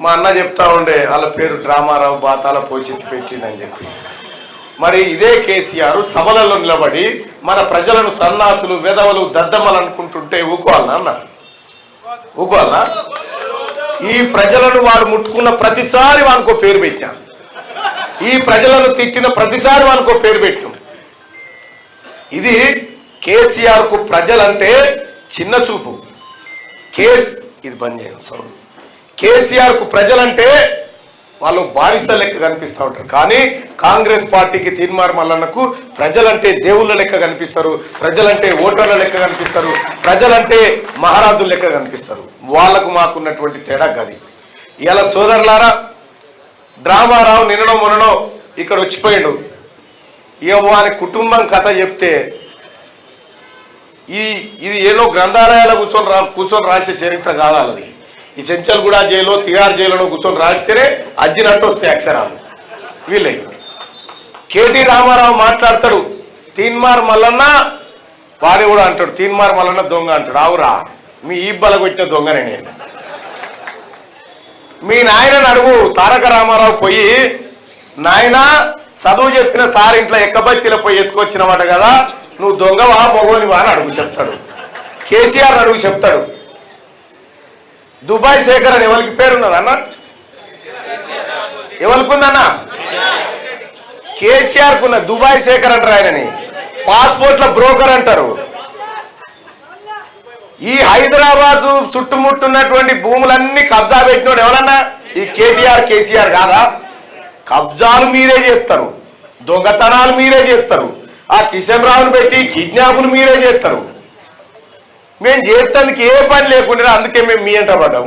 మా అన్న చెప్తా ఉండే వాళ్ళ పేరు డ్రామారావు బాతాల పోషించి పెట్టిందని చెప్పి. మరి ఇదే కేసీఆర్ సభలలో నిలబడి మన ప్రజలను సన్నాసులు వెధవలు దద్దమ్మలు అనుకుంటుంటే ఊకోవాలనా అన్న? ఊకోవాలనా? ఈ ప్రజలను వాడు ముట్టుకున్న ప్రతిసారి వానికో పేరు పెట్టాం, ఈ ప్రజలను తిట్టిన ప్రతిసారి వానికో పేరు పెట్టాం. ఇది కేసీఆర్ కు ప్రజలంటే చిన్న చూపు. ఇది బంద్ చేయండి సౌండ్. కేసీఆర్ కు ప్రజలంటే వాళ్ళు బానిస లెక్క కనిపిస్తూ ఉంటారు, కానీ కాంగ్రెస్ పార్టీకి తీన్మార్ మల్లన్నకు ప్రజలంటే దేవుళ్ళ లెక్క కనిపిస్తారు, ప్రజలంటే ఓటర్ల లెక్క కనిపిస్తారు, ప్రజలంటే మహారాజుల లెక్క కనిపిస్తారు. వాళ్లకు మాకున్నటువంటి తేడా గది. ఇలా సోదరులారా, డ్రామారావు నిన్ననో మొన్ననో ఇక్కడ వచ్చిపోయాడు. ఇక వారి కుటుంబం కథ చెప్తే ఇది ఏదో గ్రంథాలయాల కూర్చొని రాసే చరిత్ర కాదాలది. ఈ చెంచల్గూడ జైలు తిహార్ జైలులో కూర్చొని రాస్తేనే అజ్జినట్టు వస్తాయి అక్షరాలు వీళ్ళవి. కేటీ రామారావు మాట్లాడతాడు, తీన్మార్ మల్లన్న వాడి కూడా అంటాడు, తీన్మార్ మల్లన్న దొంగ అంటాడు. ఆవురా, మీ ఈబ్బలకు వచ్చిన దొంగనే నేను. మీ నాయనని అడుగు, తారక రామారావు పోయి, నాయన చదువు చెప్పిన సార్ ఇంట్లో ఎక్కబత్తిలో పోయి ఎత్తుకొచ్చినమాట కదా, నువ్వు దొంగవా మొగోనివా అని అడుగు చెప్తాడు. కేసీఆర్ అడుగు చెప్తాడు. దుబాయ్ శేఖర్ అని ఎవరికి పేరున్నది అన్న? ఎవరికుందన్న? కేసీఆర్ కున్న. దుబాయ్ శేఖర్ అంటారు ఆయనని, పాస్పోర్ట్ల బ్రోకర్ అంటారు. ఈ హైదరాబాద్ చుట్టుముట్టున్నటువంటి భూములన్నీ కబ్జా పెట్టినోడు ఎవరన్నా? ఈ కేసీఆర్ కాదా? కబ్జాలు మీరే చేస్తారు, దొంగతనాలు మీరే చేస్తారు, ఆ కిషన్ రావును పెట్టి కిడ్నాపులు మీరే చేస్తారు. మేము చేస్తానికి ఏ పని లేకుండా అందుకే మేము మీ అంట పడ్డాం.